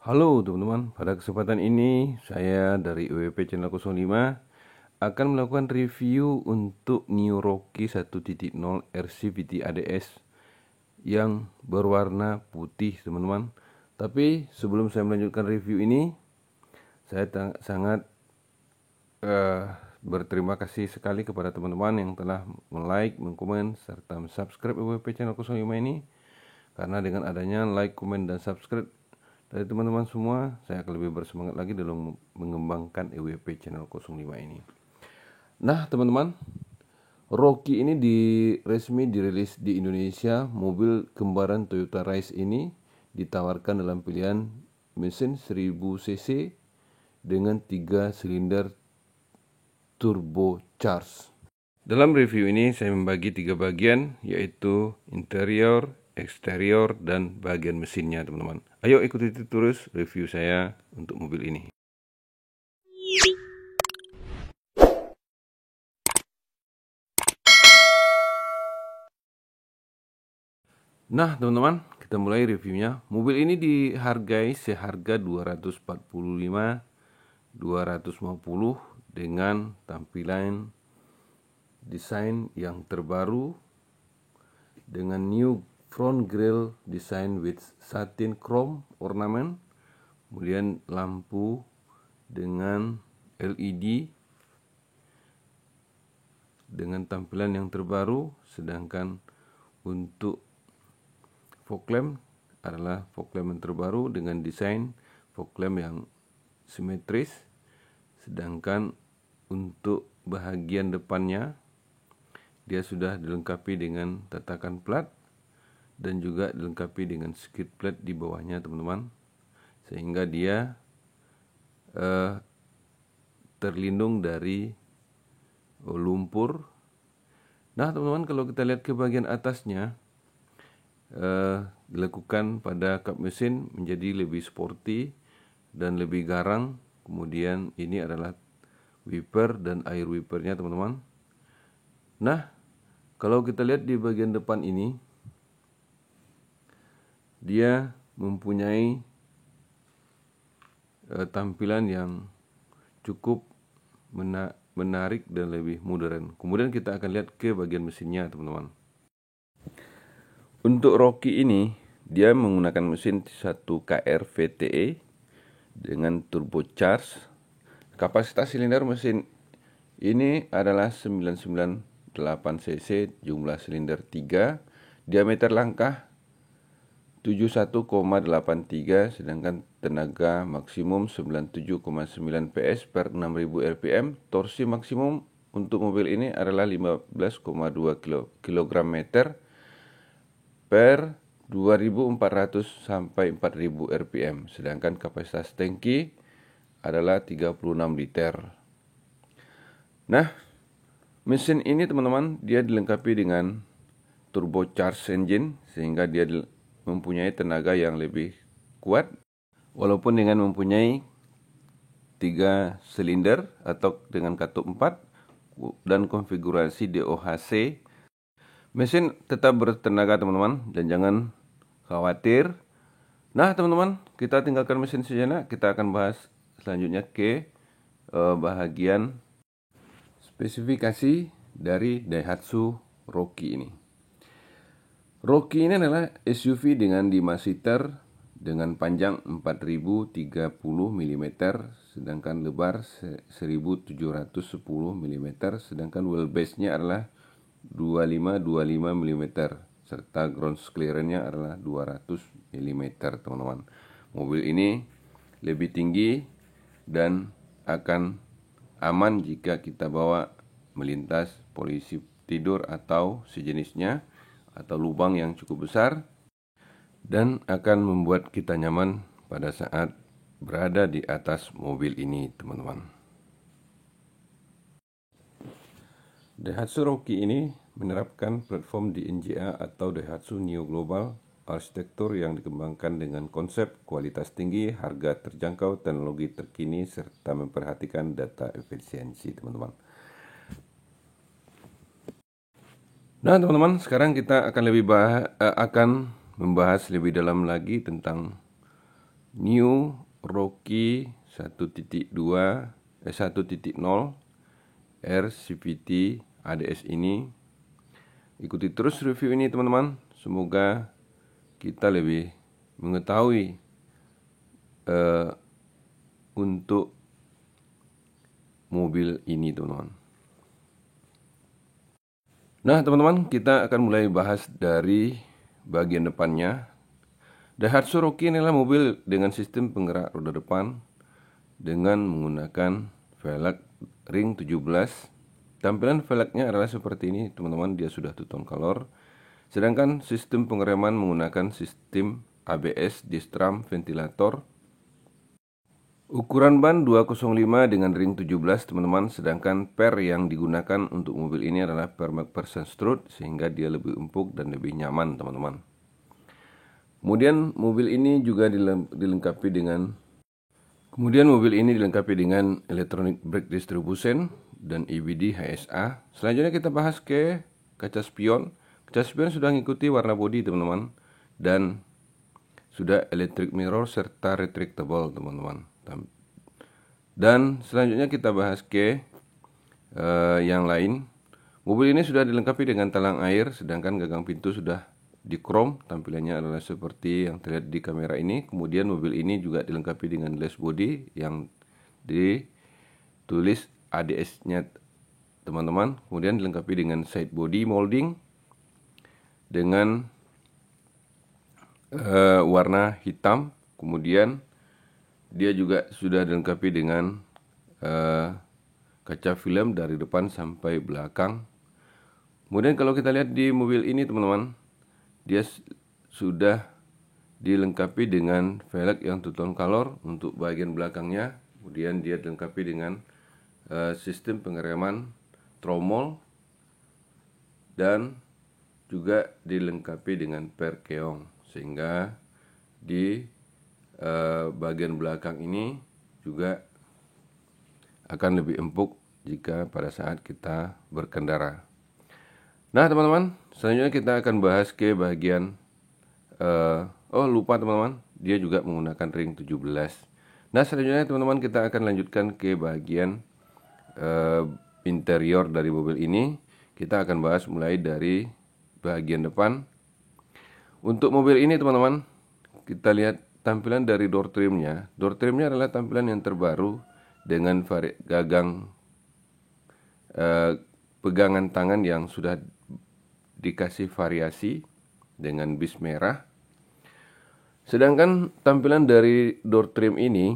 Halo teman-teman, pada kesempatan ini saya dari UWP Channel 05 akan melakukan review untuk New Rocky 1.0 RCVT ADS yang berwarna putih teman-teman. Tapi sebelum saya melanjutkan review ini, saya sangat berterima kasih sekali kepada teman-teman yang telah like, mengkomen, serta subscribe UWP Channel 05 ini. Karena dengan adanya like, komen, dan subscribe dari teman-teman semua, saya akan lebih bersemangat lagi dalam mengembangkan EWP Channel 05 ini. Nah teman-teman, Rocky ini resmi dirilis di Indonesia. Mobil kembaran Toyota Rise ini ditawarkan dalam pilihan mesin 1000cc dengan 3 silinder turbocharged. Dalam review ini saya membagi 3 bagian, yaitu interior, eksterior, dan bagian mesinnya teman-teman. Ayo ikuti terus review saya untuk mobil ini. Nah teman-teman, kita mulai reviewnya. Mobil ini dihargai seharga 250 dengan tampilan desain yang terbaru dengan new front grille design with satin chrome ornament, kemudian lampu dengan LED dengan tampilan yang terbaru, sedangkan untuk fog lamp adalah fog lamp yang terbaru dengan desain fog lamp yang simetris, sedangkan untuk bahagian depannya dia sudah dilengkapi dengan tatakan plat dan juga dilengkapi dengan skid plate di bawahnya teman-teman, sehingga dia terlindung dari lumpur. Nah teman-teman, kalau kita lihat ke bagian atasnya, dilakukan pada kap mesin menjadi lebih sporty dan lebih garang. Kemudian ini adalah wiper dan air wipernya teman-teman. Nah kalau kita lihat di bagian depan ini, dia mempunyai tampilan yang cukup menarik dan lebih modern. Kemudian kita akan lihat ke bagian mesinnya teman-teman. Untuk Rocky ini, dia menggunakan mesin 1KR VTE dengan turbocharged. Kapasitas silinder mesin ini adalah 998 cc, jumlah silinder 3, diameter langkah 71,83, sedangkan tenaga maksimum 97,9 PS per 6000 rpm. Torsi maksimum untuk mobil ini adalah 15,2 kg meter per 2400 sampai 4000 rpm, sedangkan kapasitas tangki adalah 36 liter. Nah, mesin ini teman-teman, dia dilengkapi dengan turbocharged engine sehingga dia mempunyai tenaga yang lebih kuat, walaupun dengan mempunyai 3 silinder atau dengan katup 4 dan konfigurasi DOHC. Mesin tetap bertenaga teman-teman, dan jangan khawatir. Nah teman-teman, kita tinggalkan mesin sejenak, kita akan bahas selanjutnya ke bahagian spesifikasi dari Daihatsu Rocky ini. Rocky ini adalah SUV dengan 5 seater dengan panjang 4030 mm, sedangkan lebar 1710 mm, sedangkan wheelbase-nya adalah 2525 mm, serta ground clearance-nya adalah 200 mm teman-teman. Mobil ini lebih tinggi dan akan aman jika kita bawa melintas polisi tidur atau sejenisnya, atau lubang yang cukup besar, dan akan membuat kita nyaman pada saat berada di atas mobil ini teman-teman. Daihatsu Rocky ini menerapkan platform DNGA atau Daihatsu Neo Global arsitektur yang dikembangkan dengan konsep kualitas tinggi, harga terjangkau, teknologi terkini, serta memperhatikan data efisiensi teman-teman. Nah teman-teman, sekarang kita akan membahas lebih dalam lagi tentang New Rocky 1.0 RCVT ADS ini. Ikuti terus review ini teman-teman. Semoga kita lebih mengetahui untuk mobil ini teman-teman. Nah teman-teman, kita akan mulai bahas dari bagian depannya. Daihatsu Rocky inilah mobil dengan sistem penggerak roda depan dengan menggunakan velg ring 17. Tampilan velgnya adalah seperti ini teman-teman, dia sudah two-tone color. Sedangkan sistem pengereman menggunakan sistem ABS Distram ventilator. Ukuran ban 205 dengan ring 17 teman-teman, sedangkan per yang digunakan untuk mobil ini adalah per McPherson Strut sehingga dia lebih empuk dan lebih nyaman teman-teman. Kemudian mobil ini juga dilengkapi dengan electronic brake distribution dan EBD HSA. Selanjutnya kita bahas ke kaca spion. Kaca spion sudah mengikuti warna bodi teman-teman, dan sudah electric mirror serta retractable teman-teman. Dan selanjutnya kita bahas ke yang lain. Mobil ini sudah dilengkapi dengan talang air, sedangkan gagang pintu sudah di chrome. Tampilannya adalah seperti yang terlihat di kamera ini. Kemudian mobil ini juga dilengkapi dengan lace body yang ditulis ADS-nya teman-teman. Kemudian dilengkapi dengan side body molding dengan warna hitam. Kemudian dia juga sudah dilengkapi dengan kaca film dari depan sampai belakang. Kemudian kalau kita lihat di mobil ini teman-teman, dia sudah dilengkapi dengan velg yang two-tone color untuk bagian belakangnya. Kemudian dia dilengkapi dengan sistem pengereman tromol dan juga dilengkapi dengan per keong, sehingga di bagian belakang ini juga akan lebih empuk jika pada saat kita berkendara. Nah teman-teman, selanjutnya kita akan bahas ke bagian lupa teman-teman, dia juga menggunakan ring 17. Nah selanjutnya teman-teman, kita akan lanjutkan ke bagian interior dari mobil ini. Kita akan bahas mulai dari bagian depan. Untuk mobil ini teman-teman, kita lihat tampilan dari door trimnya. Door trimnya adalah tampilan yang terbaru dengan gagang pegangan tangan yang sudah dikasih variasi dengan bis merah. Sedangkan tampilan dari door trim ini,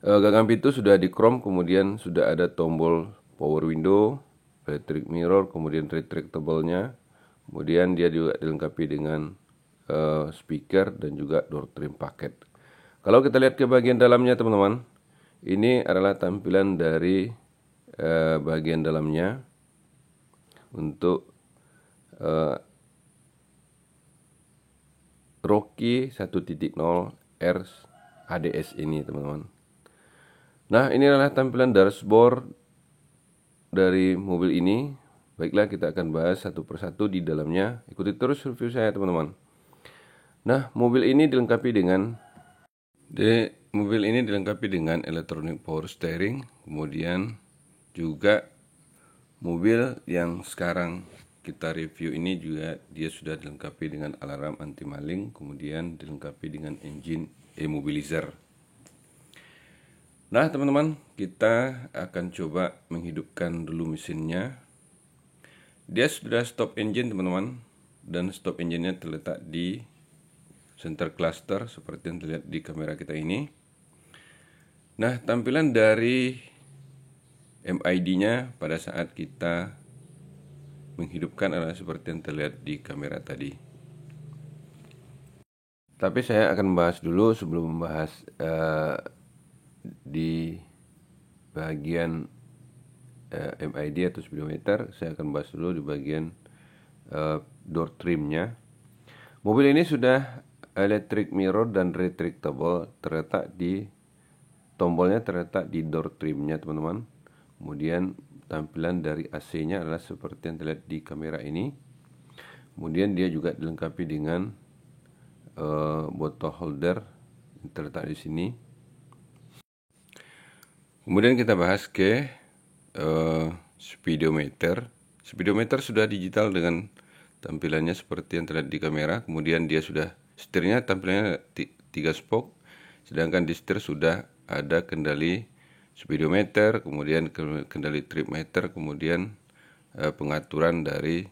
gagang pintu sudah di chrome, kemudian sudah ada tombol power window, electric mirror, kemudian retractable-nya. Kemudian dia juga dilengkapi dengan speaker dan juga door trim paket. Kalau kita lihat ke bagian dalamnya teman-teman, ini adalah tampilan dari bagian dalamnya untuk Rocky 1.0 R ADS ini teman-teman. Nah ini adalah tampilan dashboard dari mobil ini. Baiklah, kita akan bahas satu persatu di dalamnya. Ikuti terus review saya teman-teman. Nah mobil ini dilengkapi dengan electronic power steering. Kemudian juga mobil yang sekarang kita review ini juga dia sudah dilengkapi dengan alarm anti maling, kemudian dilengkapi dengan engine immobilizer. Nah teman-teman, kita akan coba menghidupkan dulu mesinnya. Dia sudah stop engine teman-teman, dan stop engine-nya terletak di center cluster seperti yang terlihat di kamera kita ini. Nah tampilan dari MID-nya pada saat kita menghidupkan adalah seperti yang terlihat di kamera tadi. Tapi saya akan membahas dulu sebelum membahas di bagian MID atau speedometer. Saya akan bahas dulu di bagian door trimnya. Mobil ini sudah electric mirror dan retractable, tombolnya terletak di door trimnya teman-teman. Kemudian tampilan dari AC-nya adalah seperti yang terlihat di kamera ini. Kemudian dia juga dilengkapi dengan botol holder yang terletak di sini. Kemudian kita bahas ke speedometer. Speedometer sudah digital dengan tampilannya seperti yang terlihat di kamera. Kemudian dia sudah setirnya tampilannya 3 spoke, sedangkan di setir sudah ada kendali speedometer, kemudian kendali trip meter, kemudian pengaturan dari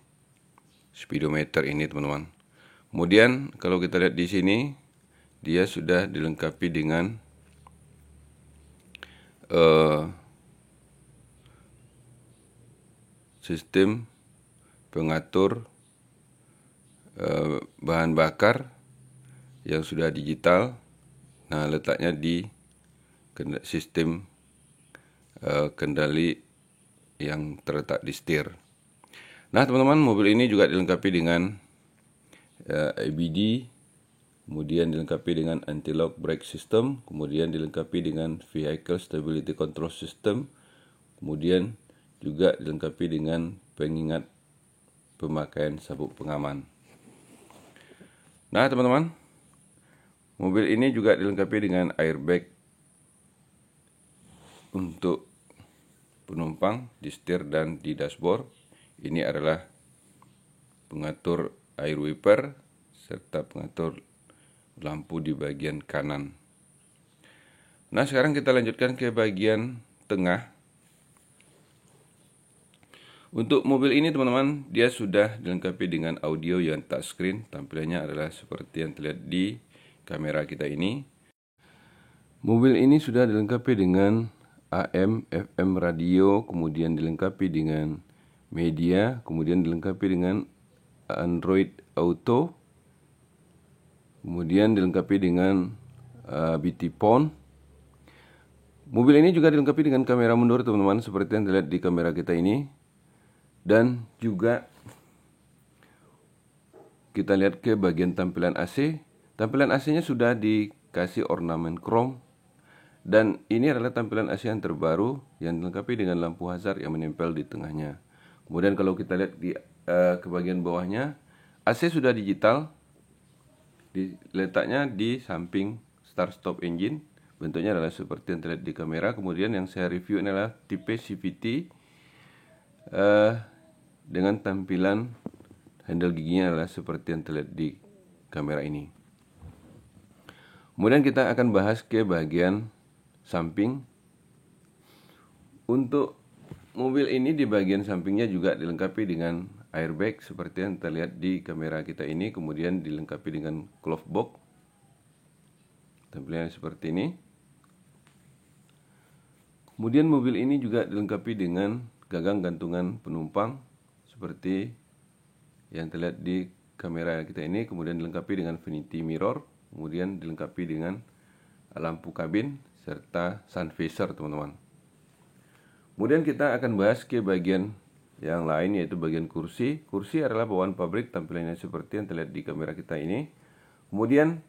speedometer ini, teman-teman. Kemudian kalau kita lihat di sini, dia sudah dilengkapi dengan sistem pengatur bahan bakar yang sudah digital. Nah, letaknya di sistem kendali yang terletak di setir. Nah, teman-teman, mobil ini juga dilengkapi dengan ABD, kemudian dilengkapi dengan anti-lock brake system, kemudian dilengkapi dengan vehicle stability control system, kemudian juga dilengkapi dengan pengingat pemakaian sabuk pengaman. Nah, teman-teman, mobil ini juga dilengkapi dengan airbag untuk penumpang di setir dan di dashboard. Ini adalah pengatur air wiper serta pengatur lampu di bagian kanan. Nah, sekarang kita lanjutkan ke bagian tengah. Untuk mobil ini, teman-teman, dia sudah dilengkapi dengan audio yang touchscreen. Tampilannya adalah seperti yang terlihat di kamera kita ini. Mobil ini sudah dilengkapi dengan AM, FM radio, kemudian dilengkapi dengan media, kemudian dilengkapi dengan Android Auto, kemudian dilengkapi dengan BT Phone. Mobil ini juga dilengkapi dengan kamera mundur, teman-teman, seperti yang terlihat di kamera kita ini. Dan juga kita lihat ke bagian tampilan AC. Tampilan AC-nya sudah dikasih ornamen chrome. Dan ini adalah tampilan AC yang terbaru yang dilengkapi dengan lampu hazard yang menempel di tengahnya. Kemudian kalau kita lihat di ke bagian bawahnya, AC sudah digital. Letaknya di samping start stop engine. Bentuknya adalah seperti yang terlihat di kamera. Kemudian yang saya review adalah tipe CVT dengan tampilan handle giginya adalah seperti yang terlihat di kamera ini. Kemudian kita akan bahas ke bagian samping. Untuk mobil ini di bagian sampingnya juga dilengkapi dengan airbag seperti yang terlihat di kamera kita ini. Kemudian dilengkapi dengan glove box. Tampilannya seperti ini. Kemudian mobil ini juga dilengkapi dengan gagang gantungan penumpang seperti yang terlihat di kamera kita ini. Kemudian dilengkapi dengan vanity mirror, kemudian dilengkapi dengan lampu kabin serta sun visor, teman-teman. Kemudian kita akan bahas ke bagian yang lain, yaitu bagian kursi. Kursi adalah bawaan pabrik, tampilannya seperti yang terlihat di kamera kita ini. Kemudian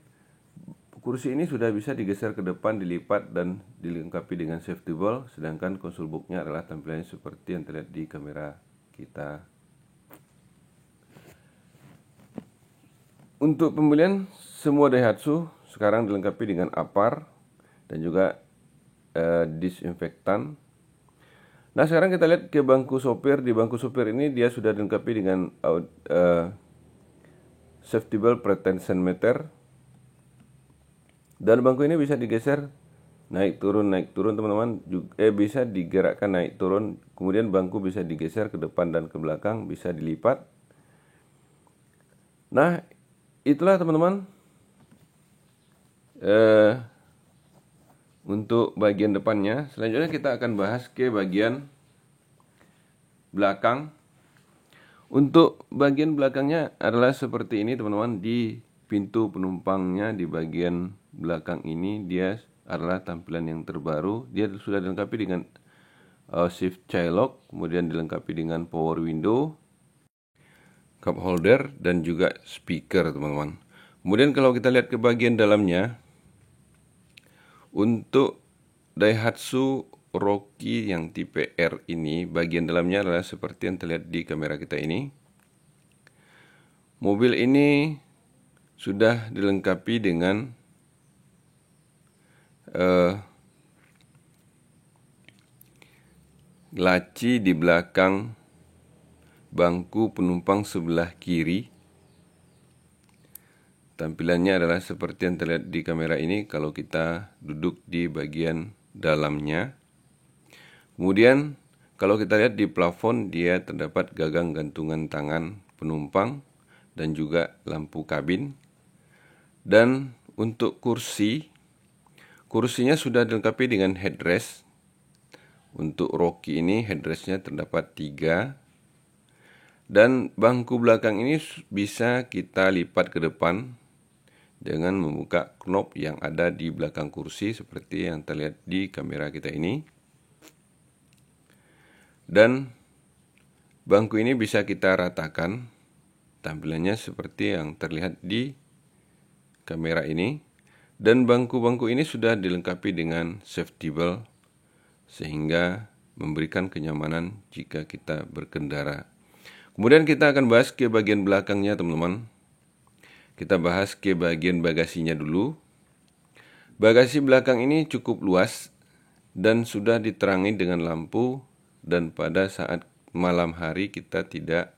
kursi ini sudah bisa digeser ke depan, dilipat, dan dilengkapi dengan safety belt. Sedangkan konsol box-nya adalah tampilannya seperti yang terlihat di kamera kita. Untuk pembelian semua Daihatsu sekarang dilengkapi dengan APAR dan juga disinfektan. Nah, sekarang kita lihat ke bangku sopir. Di bangku sopir ini dia sudah dilengkapi dengan safety belt pretension meter. Dan bangku ini bisa digeser naik turun teman-teman. Bisa digerakkan naik turun. Kemudian bangku bisa digeser ke depan dan ke belakang, bisa dilipat. Nah, itulah teman-teman untuk bagian depannya. Selanjutnya kita akan bahas ke bagian belakang. Untuk bagian belakangnya adalah seperti ini, teman-teman. Di pintu penumpangnya di bagian belakang ini dia adalah tampilan yang terbaru. Dia sudah dilengkapi dengan shift child lock, kemudian dilengkapi dengan power window, cup holder, dan juga speaker, teman-teman. Kemudian kalau kita lihat ke bagian dalamnya, untuk Daihatsu Rocky yang tipe R ini, bagian dalamnya adalah seperti yang terlihat di kamera kita ini. Mobil ini sudah dilengkapi dengan laci di belakang bangku penumpang sebelah kiri. Tampilannya adalah seperti yang terlihat di kamera ini kalau kita duduk di bagian dalamnya. Kemudian kalau kita lihat di plafon, dia terdapat gagang gantungan tangan penumpang dan juga lampu kabin. Dan untuk kursinya sudah dilengkapi dengan headrest. Untuk Rocky ini headrestnya terdapat 3. Dan bangku belakang ini bisa kita lipat ke depan dengan membuka knob yang ada di belakang kursi seperti yang terlihat di kamera kita ini. Dan bangku ini bisa kita ratakan. Tampilannya seperti yang terlihat di kamera ini. Dan bangku-bangku ini sudah dilengkapi dengan safety belt sehingga memberikan kenyamanan jika kita berkendara. Kemudian kita akan bahas ke bagian belakangnya, teman-teman. Kita bahas ke bagian bagasinya dulu. Bagasi belakang ini cukup luas dan sudah diterangi dengan lampu, dan pada saat malam hari kita tidak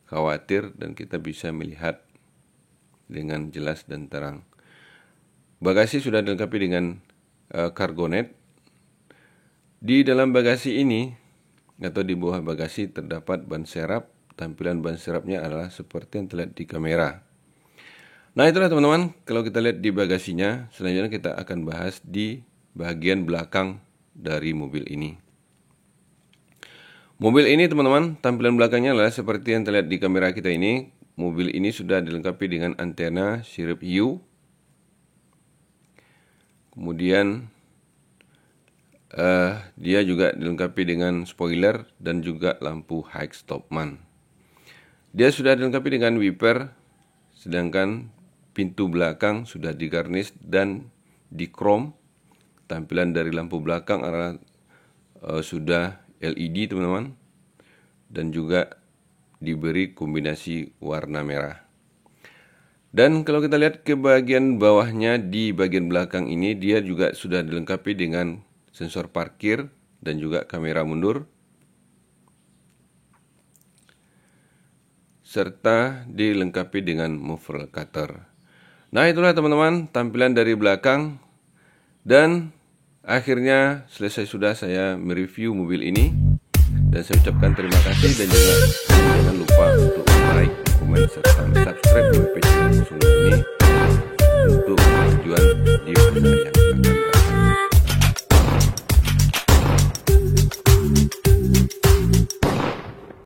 khawatir dan kita bisa melihat dengan jelas dan terang. Bagasi sudah dilengkapi dengan cargo net. Di dalam bagasi ini atau di bawah bagasi terdapat ban serap. Tampilan ban serapnya adalah seperti yang terlihat di kamera. Nah, itulah teman-teman, kalau kita lihat di bagasinya. Selanjutnya kita akan bahas di bagian belakang dari mobil ini. Mobil ini teman-teman, tampilan belakangnya adalah seperti yang terlihat di kamera kita ini. Mobil ini sudah dilengkapi dengan antena sirip hiu. Kemudian dia juga dilengkapi dengan spoiler dan juga lampu high stop man. Dia sudah dilengkapi dengan wiper, sedangkan pintu belakang sudah digarnish dan dikrom. Tampilan dari lampu belakang adalah sudah LED teman-teman, dan juga diberi kombinasi warna merah. Dan kalau kita lihat ke bagian bawahnya, di bagian belakang ini dia juga sudah dilengkapi dengan sensor parkir dan juga kamera mundur, serta dilengkapi dengan mover cutter. Nah, itulah teman-teman tampilan dari belakang. Dan akhirnya selesai sudah saya mereview mobil ini. Dan saya ucapkan terima kasih, dan juga jangan lupa untuk like, komen, serta subscribe di page ini untuk tujuan di video yang